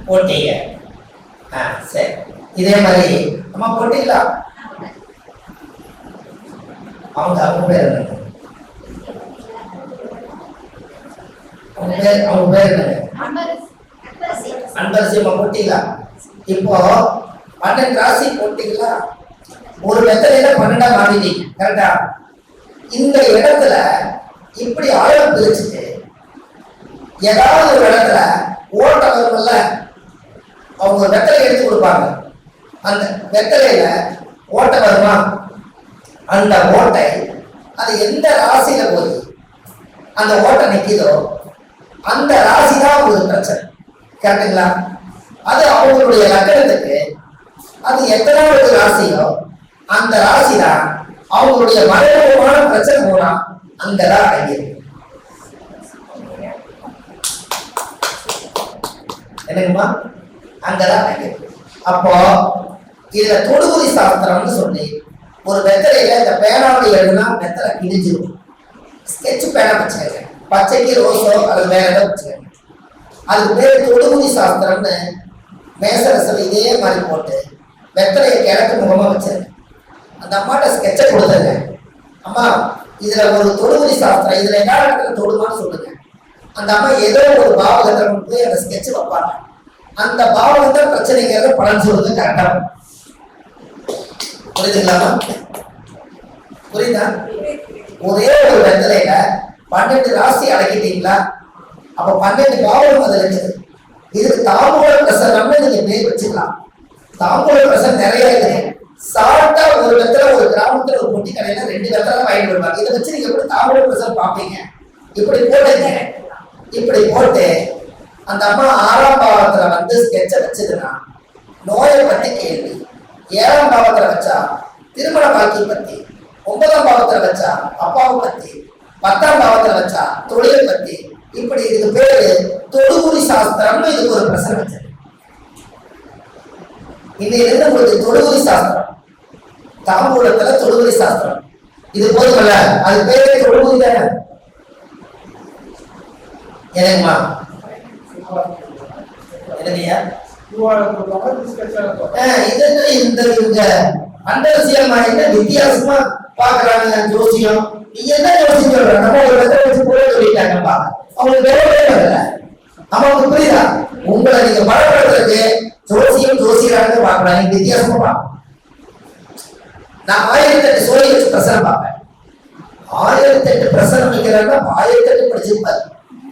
போட்டீங்க. சரி, இதே மாதிரி அம்மா போட்டீங்களா? அவங்க பேர் என்ன? அவங்க பேர் என்ன? அன்பரசி. அம்மா போட்டீங்களா? இப்போ 12 ராசி போட்டீங்களா? ஒரு வெத்தலையில 12 மாறிட்டீங்க, கரெக்டா? இந்த இடத்துல இப்படி ஆழம் பிரிச்சுட்டு ஏதாவது ஒரு இடத்துல ஓட்ட வரும்ல, அவங்க வெத்தலை எடுத்து கொடுப்பாங்க. அந்த வெத்தலையில ஓட்டை வருமா? அந்த ஓட்டை அது எந்த ராசியில போய் அந்த ஓட்டை நிற்கிதோ அந்த ராசி தான் ஒரு பிரச்சனை, கரெக்டுங்களா? அது அவங்களுடைய லக்னத்துக்கு அது எத்தனாவது ராசியோ அந்த ராசி தான் அவங்களுடைய மறைமுகமான பிரச்சனை போனா அங்கதான் அடங்கியிருக்கு. என்னங்கம்மா? அங்கதான் அடங்கியிருக்கு. அப்போ இதுல தொடுகுறி சாஸ்திரம்னு சொல்லி ஒரு வெத்தலையில இந்த பேனாவுடைய எழுதுனா வெத்தலை கிழிஞ்சிடும். ஸ்கெட்ச் பேனா வச்சுக்கங்க, பச்சைக்கு ரோஸோ அது வேற ஏதோ வச்சுக்கங்க. அதுக்கு பேர் தொடுகுறி சாஸ்திரம்னு மேசரசல் இதே மாதிரி போட்டு வெத்தலையை கிழக்கு முகமா வச்சிருங்க. அந்த அம்மாட்ட ஸ்கெட்சை கொடுத்துருங்க. அம்மா இதுல ஒரு தொடுகுறி சாஸ்திரம், இதுல என்ன இடத்துல தொடுமான்னு சொல்லுங்க. அந்த அம்மா ஏதோ ஒரு பாவகத்தை போய் அந்த ஸ்கெட்ச் வைப்பாங்க. அந்த பாவகத்தை பிரச்சனைங்கிறத பலன் சொல்லுங்க, கரெக்டா? புரியுதுங்களாமா? புரியுதா? ஒரே ஒரு வெத்தலையில 12 ராசி அடக்கிட்டீங்களா? அப்ப 12 பாவம் அதுல இருக்குது. இதுக்கு தாம்பூல பிரசனம்னு நீங்க பேர் வச்சுக்கலாம். தாம்பூல பிரசனம் நிறைய இருக்குது. சாப்பிட்டா ஒரு வெத்தலை ஒரு கிராமத்துல ஒரு பொட்டி கடையில 2 வெத்தலை வாங்கிட்டு வருவாங்க. இதை வச்சு நீங்க எப்படி தாம்பூல பிரசனம் பார்ப்பீங்க? இப்படி போட்டுங்க. இப்படி போட்டு அந்த அம்மா 6ஆம் பாவத்துல வந்து ஸ்கெட்சை வச்சதுன்னா நோயை பத்தி கேள்வி, 7ஆம் பாவத்துல வச்சா திருமண வாழ்க்கை பத்தி, 9ஆம் பாவத்துல வச்சா அப்பாவை பத்தி, 10ஆம் பாவத்துல வச்சா தொழிலை பத்தி, இப்படி இதுக்கு பேரு தொடுகுறி சாஸ்திரம்னு இதுக்கு ஒரு பிரச்சனை வச்சு இன்னைக்கு உங்களுக்கு தொடுகுறி சாஸ்திரம், தாம்பூலத்துல தொடுகுறி சாஸ்திரம் இது போதுமல்ல? அது பேரே தொடுகுறி தானே. என்னங்கம்மா? என்னங்கய்யா? இந்த அண்டரசியல் வித்தியாசமா பாக்குறாங்க ஜோசியம். நீங்க என்ன ஜோசியம் சொல்ற? நம்ம ஒரு வெத்தலை வச்சு கூட சொல்லிட்டாங்கப்பா, அவங்களுக்கு வேறவே வரல. அவங்களுக்கு புரியுதா? உங்களை நீங்க பலப்படுறதுக்கு ஜோசியம் ஜோசியராக பாக்குறாங்க, வித்தியாசமா பார்க்கணும். நான் 1008 சோழி வச்சு பிரசனம் பார்ப்பேன். 1008 பிரசனம் வைக்கிறாங்க, 1008 படிச்சிருப்பாரு.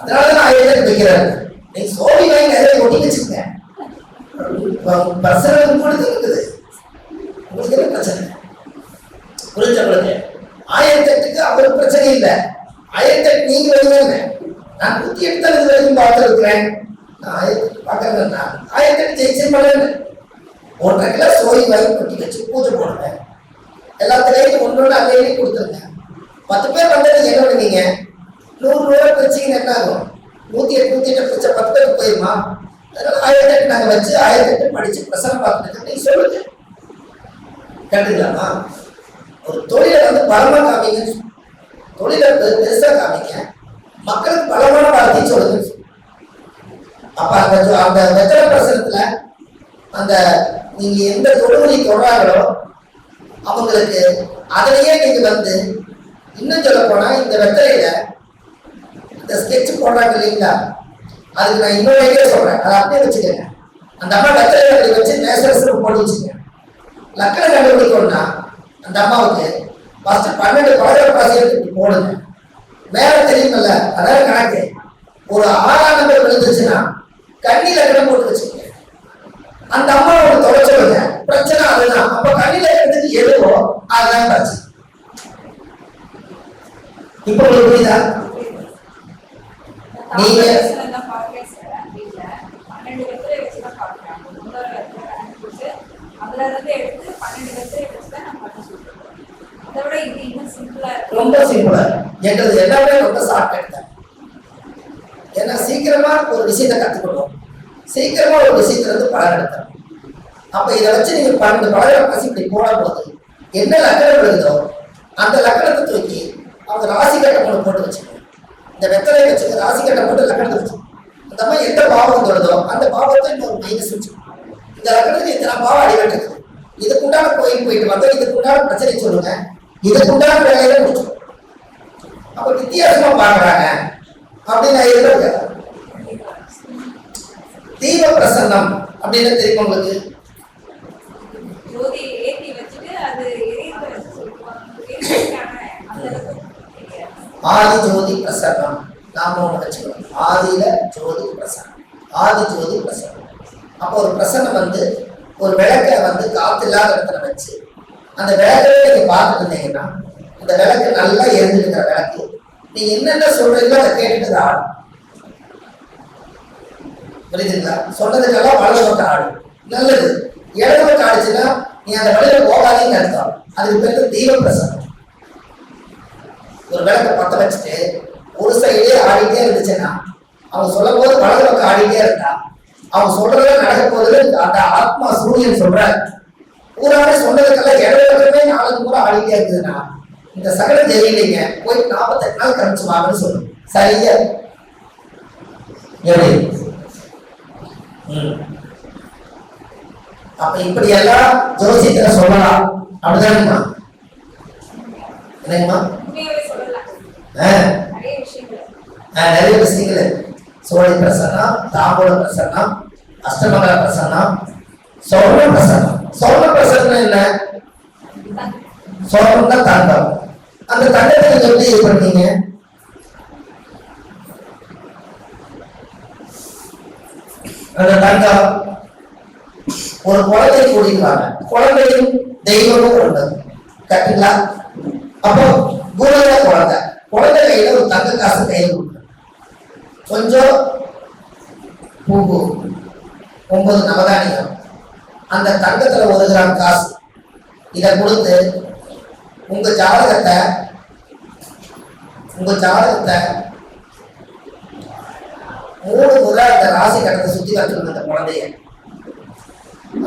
அதனாலதான் 1008 வைக்கிறாங்க. நீங்க சோழி வாங்கி நிறைய ஒட்டி வச்சுக்கங்க. பிரசனம் கூட இருக்குது, உங்களுக்கு என்ன பிரச்சனை? புரிஞ்ச பிறகு 1008க்கு அவருக்கு பிரச்சனை இல்லை. 1008 நீங்க வருவாங்க. நான் 108 தான் இது வரைக்கும் பார்த்துருக்கிறேன். நான் 1008 பார்க்கறேன். 1008 ஜெயிச்சு பண்ணேன். 1.5 கிலோ சோழி வாங்கி கொட்டி வச்சு பூஜை போடுவேன். எல்லாத்துலேயும் ஒன்னொன்று அங்கேயே கொடுத்துருங்க. 10 பேர் வந்தது என்ன பண்ணுவீங்க? 100 ரூபாய் பிரிச்சிங்கன்னா என்ன ஆகும்? 108 பிரிச்ச 10 பேருக்கு போயிருமா? அதனால 1008 நாங்கள் வச்சு 1008 படிச்சு பிரசனம் பார்த்துட்டு நீங்க சொல்லுங்க, கேட்டுக்கலாமா? ஒரு தொழிலை வந்து பலமா காமிங்க, தொழிலை பெருசா காமிங்க, மக்களுக்கு பலமான வார்த்தை சொல்லுங்க. அப்ப அந்த வெத்தலை பிரசனத்துல அந்த நீங்க எந்த தொழிலை தொடராங்களோ அவங்களுக்கு அதிலேயே நீங்க வந்து இன்னும் சொல்ல போனா இந்த வெத்தலையில இந்த ஸ்கெட்ச் போடுறாங்க இல்லைங்களா, அதுக்கு நான் இன்னொரு ஐடியா சொல்றேன், அதை அப்படியே வச்சுக்கோங்க. அந்த அம்மா வெத்தலையில அப்படி வச்சு நேசரசு போட்டு வச்சுக்கோங்க. லக்கணம் கண்டுபிடிக்கணும்னா அந்த அம்மாவுக்கு ஃபர்ஸ்ட் 12 பாடல் எடுத்து போடுங்க. மேல தெரியுமல்ல, அதாவது கணக்கு ஒரு 6ஆம் நம்பர் விழுந்துச்சுன்னா கண்ணி லக்கணம் போட்டு வச்சுக்கோங்க. அந்த அம்மாவோட தொலை சொல்லுங்க, பிரச்சனை அதுதான். அப்ப கண்ணி லக்கணத்துக்கு எதுவோ அதுதான் பிரச்சனை. இப்ப உங்களுக்கு புரியுதா? நீங்க ரொம்ப சிம்பிளா எங்களுக்கு எல்லாமே ரொம்ப ஷார்ட்கட் தான். ஏன்னா சீக்கிரமா ஒரு விஷயத்தை கத்துக்கணும், சீக்கிரமா ஒரு விஷயத்துல இருந்து பலன் எடுத்தோம். அப்ப இதை வச்சு நீங்க இந்த பலராசி இப்படி போடும் போது என்ன லக்கணம் வருதோ அந்த லக்கணத்தை தூக்கி அவங்க ராசி கட்டம் ஒன்று போட்டு வச்சுக்கணும். இந்த வெத்தலையை வச்சு ராசி கட்டம் போட்டு லக்கணத்தை வச்சு அந்த மாதிரி எந்த பாவம் வருதோ அந்த பாவத்தை இன்னொரு மைனஸ் வச்சுக்கணும். இந்த லக்கணத்துக்கு இத்தனை பாவம் அடிபட்டுருக்கு, இதுக்குண்டான கோயில் போயிட்டு வந்தோம், இதுக்குண்டான பிரச்சனை சொல்லுங்க, இதுக்குண்டான வேலையில முடிச்சோம். அப்ப வித்தியாசமா பாக்குறாங்க அப்படின்னு நான் எதிர்பார்க்கிறேன். தீப பிரசன்னம் அப்படின்னு தெரியும் உங்களுக்கு? ஆதி ஜோதி பிரசன்னம் நாம ஒண்ணு வச்சுக்கணும். ஆதியில ஜோதி பிரசன்னம், ஆதி ஜோதி பிரசன்னம். அப்போ ஒரு பிரசன்னம் வந்து ஒரு விளக்கை வந்து காத்து இல்லாத இடத்துல வச்சு அந்த விளக்கவே நீங்க பார்த்துட்டு இருந்தீங்கன்னா அந்த விளக்கு நல்லா எரிஞ்சுட்டு இருக்கிற விளக்கு நீங்க என்னென்ன சொல்றீங்களோ அதை கேட்டுட்டு ஆடும். புரியுதுங்களா? சொன்னதுக்கெல்லாம் வலது பக்கம் ஆடும். நல்லது. இடது பக்கம் ஆடுச்சுன்னா நீ அந்த வழியில போகாதீங்கன்னு அர்த்தம். அதுக்கு பேரு தீப பிரசன்னம். ஒரு விளக்கை பத்த வச்சுட்டு ஒரு சைடே ஆடிட்டே இருந்துச்சுன்னா அவங்க சொல்லும் போது வலது பக்கம் ஆடிட்டே இருந்தா அவங்க சொல்றத நடக்க போது அந்த ஆத்மா சூரியன் சொல்றாரு பூராமே சொன்னதுக்கெல்லாம் இடமே 4 முறை ஆடிட்டே இருக்குதுன்னா இந்த சகலம் தெரியலைங்க, போய் 48 நாள் கழிச்சு வாங்கன்னு சொல்லணும். சரியா? எப்படி? அப்ப இப்படி எல்லாம் ஜோசியத்துல சொல்லலாம். அப்படிதானுமா? என்னங்கம்மா? நிறைய விஷயங்கள் சோழி பிரசன்னம், தாம்பூல பிரசன்னம், அஷ்டமங்கல பிரசன்னம், சொர்ண பிரசன்னம். சொர்ண பிரசன்னம் என்ன? சொர்ணம்னா தங்கம். அந்த தங்கத்தை நீங்க எப்படி இது பண்ணீங்க? அந்த தங்கம் ஒரு குழந்தை கூடிக்கிறாங்க, குழந்தையும் தெய்வமும் ஒன்று கரெக்டுங்களா? அப்போ குருவ குழந்தை, குழந்தை கையில ஒரு தங்க காசு கையில் கொடுக்க கொஞ்சம் பூ 9 நவதானியம் அந்த தங்கத்துல 1 கிராம் காசு இதை கொடுத்து உங்க ஜாதகத்தை 3 முறை அந்த ராசி கட்டத்தை சுத்தி வச்சிருந்த அந்த குழந்தைய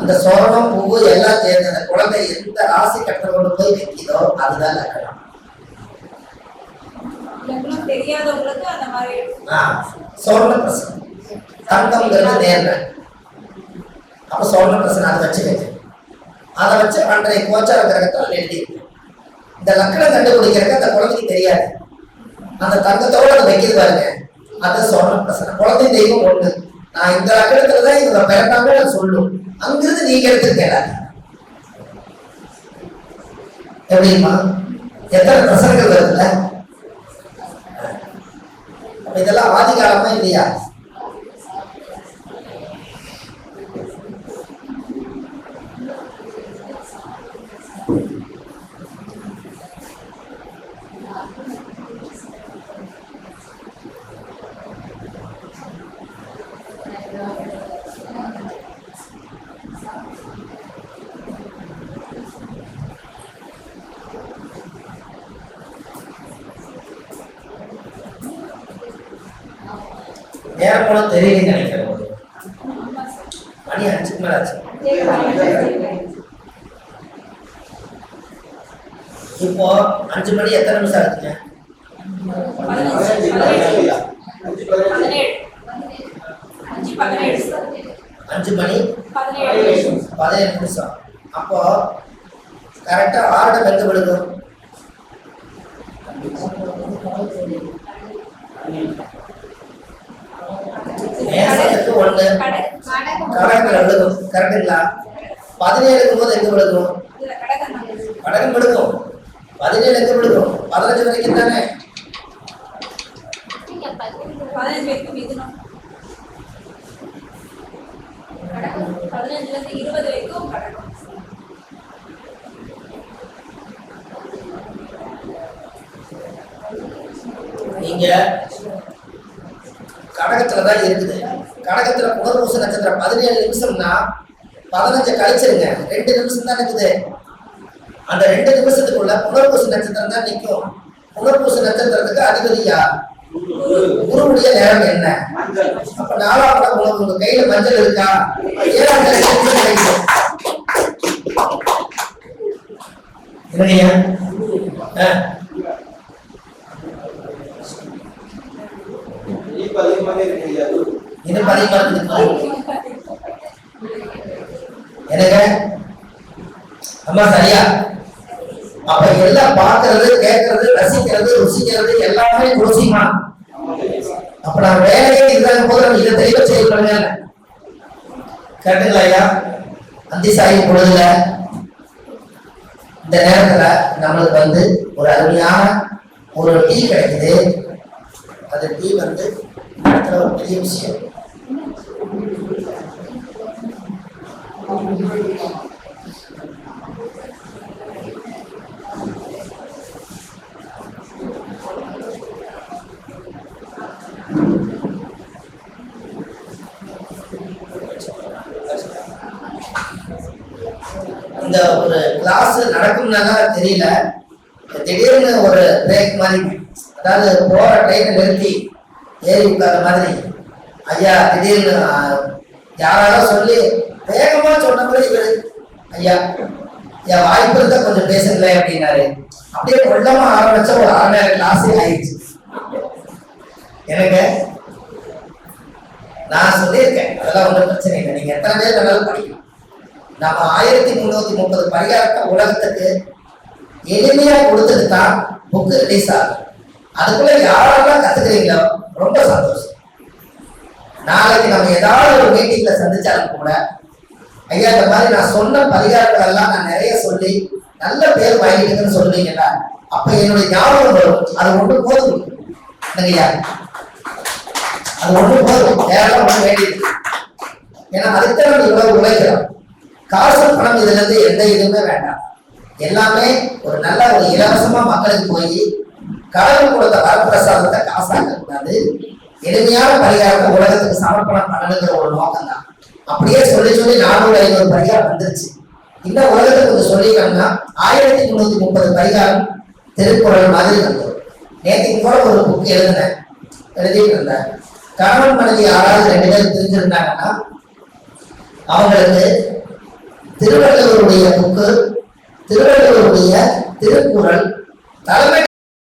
அந்த சோரணம் பூவு எல்லாம் சேர்ந்து அந்த குழந்தை எந்த ராசி கட்டத்தை கொண்டு போய் வைக்கிறதோ அதுதான் லக்கணம். தெரியாதவங்களுக்கு அந்த மாதிரி சோரண பிரசனம் தங்கம்ங்கிறது நேர்மை. அப்ப சோரண பிரசனம் அதை வச்சு அதை வச்சு அன்றைய கோச்சார கிரகத்தால் எழுதி இந்த லக்கணம் கண்டுபிடிக்கிறதுக்கு அந்த குழந்தைக்கு தெரியாது. அந்த தங்கத்தோட அதை வைக்கிறது பாருங்க, அது சோரண பிரசனம். குழந்தை தெய்வம் ஒண்ணு. நான் இந்த லக்கணத்துலதான் இவங்க பிறந்தாங்க நான் சொல்லும், அங்கிருந்து நீங்க எடுத்துருக்கேன். எப்படிமா எத்தனை பிரசனங்கள் வருதுல்ல? இதெல்லாம் ஆதி காலமா இல்லையா? நேரம் போல தெரியலன்னு நினைக்கிறேன். மணி 5க்கு மேல ஆச்சு. இப்போ 5 மணி எத்தனை நிமிஷம் ஆகுதுங்க? 5 மணி 17 நிமிஷம். அப்போ கரெக்டா 6 எங்க விழுகும்? மேசத்துக்கு 1 கடகத்துல விழுகும். கரெக்டுங்களா? 17 போது எங்க விழுகும்? கடகம் விழுகும். 17 எங்க விழுகும்? 15 வரைக்கும் தானே. 15 வரைக்கும் மிதுனம், 15ல இருந்து 20 வரைக்கும் கடகம். நீங்க கடகத்துலதான் இருக்குது. கடகத்துல புனர்பூச நட்சத்திரம் 17 நிமிஷம்னா 15 கழிச்சிருங்க, 2 நிமிஷம் தான் இருக்குது. அந்த 2 நிமிஷத்துக்குள்ள புனர்பூச நட்சத்திரம் தான் நிற்கும். புனர்பூச நட்சத்திரத்துக்கு அதிபதியா குருவுடைய நேரம் என்ன? அப்ப 4ஆம் இடம் உங்க கையில மஞ்சள் இருக்கா? 7ஆம் இடம் என்னையா இனிப்பு அதிகமாக இருக்கு. இன்னும் அதிகமா இருக்குது எனக்கு அம்மா சரியா? அப்ப எல்லாம் பார்க்கறது, கேட்கறது, ரசிக்கிறது, ருசிக்கிறது எல்லாமே ருசிமா. அப்ப நான் வேலையே இல்லாத போது நம்ம இதை தெளிவா செய்யப்படுங்க. கேட்டுங்களா ஐயா? அந்தி சாயி பொழுதுல இந்த நேரத்துல நம்மளுக்கு வந்து ஒரு அருமையான ஒரு டீ கிடைக்குது. அந்த டீ வந்து ஒரு பெரிய விஷயம். இந்த ஒரு கிளாஸ் நடக்கும்னா தெரியல, திடீர்னு ஒரு பிரேக் மாதிரி, அதாவது போற ட்ரெயினை நிறுத்தி ஏறி உட்கார மாதிரி ஐயா திடீர்னு யாராவது சொல்லி வேகமா சொன்ன மாதிரி இவரு ஐயா என் வாய்ப்பு இருந்தா கொஞ்சம் பேசுங்களேன் அப்படின்னாரு. அப்படியே கொள்ளமா ஆரம்பிச்ச ஒரு 1/2 நேரம் கிளாஸே ஆயிடுச்சு. எனக்கு நான் சொல்லியிருக்கேன், அதெல்லாம் ஒன்றும் பிரச்சனை இல்லை, நீங்க எத்தனை பேர் வேணாலும் படிக்கலாம். நம்ம 1330 பரிகாரத்தை உலகத்துக்கு எளிமையா கொடுத்துட்டு தான் புக்கு ரிலீஸ் ஆகும். அதுக்குள்ள யாரெல்லாம் கத்துக்கிறீங்களோ ரொம்ப சந்தோஷம். நாளைக்கு நம்ம ஏதாவது ஒரு மீட்டிங்ல சந்திச்சாலும் கூட ஐயா இந்த மாதிரி நான் சொன்ன பரிகாரங்கள் எல்லாம் நான் நிறைய சொல்லி நல்ல பேர் வாங்கிட்டுன்னு சொல்றீங்களா, அப்ப என்னுடைய ஞாபகம் வரும். அது ஒண்ணு போதும் ஐயா, அது ஒண்ணு போதும், வேற ஒண்ணு வேண்டியது. ஏன்னா அதுக்கு நம்ம இவ்வளவு உழைக்கிறோம். காசு பணம் இதுல இருந்து எந்த இதுவுமே வேண்டாம். எல்லாமே ஒரு நல்ல ஒரு இலவசமா மக்களுக்கு போய் கடவுள் கொடுத்த வரப்பிரசாதத்தை காசாக்க கூடாது. எளிமையான பரிகாரத்தை உலகத்துக்கு சமர்ப்பணம் பண்ணணுங்கிற ஒரு நோக்கம் தான். அப்படியே சொல்லி 400-500 பரிகாரம் வந்துருச்சு. இன்னும் உலகத்துக்கு கொஞ்சம் சொல்லிக்கணும்னா 1330 பரிகாரம் திருக்குறள் மாதிரி வந்துடும். நேற்றுக்கு கூட ஒரு புக் எழுதிட்டு இருந்தேன். கணவன் மனைவி யாராவது 2 பேர் பிரிஞ்சிருந்தாங்கன்னா அவங்களுக்கு திருவள்ளுவருடைய புக்கு, திருவள்ளுவருடைய திருக்குறள் தலைமை